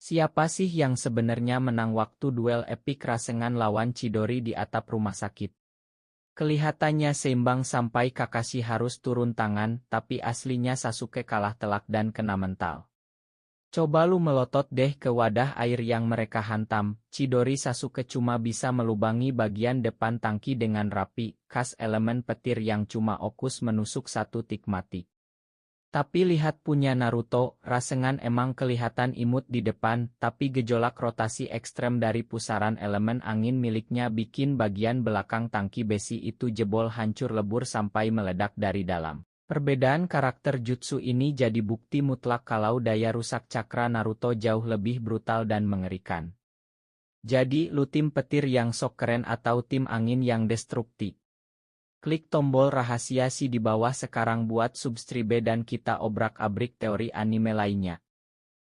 Siapa sih yang sebenarnya menang waktu duel epik Rasengan lawan Chidori di atap rumah sakit? Kelihatannya seimbang sampai Kakashi harus turun tangan, tapi aslinya Sasuke kalah telak dan kena mental. Coba lu melotot deh ke wadah air yang mereka hantam. Chidori Sasuke cuma bisa melubangi bagian depan tangki dengan rapi, khas elemen petir yang cuma okus menusuk satu tik mati. Tapi lihat punya Naruto, Rasengan emang kelihatan imut di depan, tapi gejolak rotasi ekstrem dari pusaran elemen angin miliknya bikin bagian belakang tangki besi itu jebol hancur lebur sampai meledak dari dalam. Perbedaan karakter jutsu ini jadi bukti mutlak kalau daya rusak cakra Naruto jauh lebih brutal dan mengerikan. Jadi lu tim petir yang sok keren atau tim angin yang destruktif? Klik tombol rahasia si di bawah sekarang buat subscribe dan kita obrak-abrik teori anime lainnya.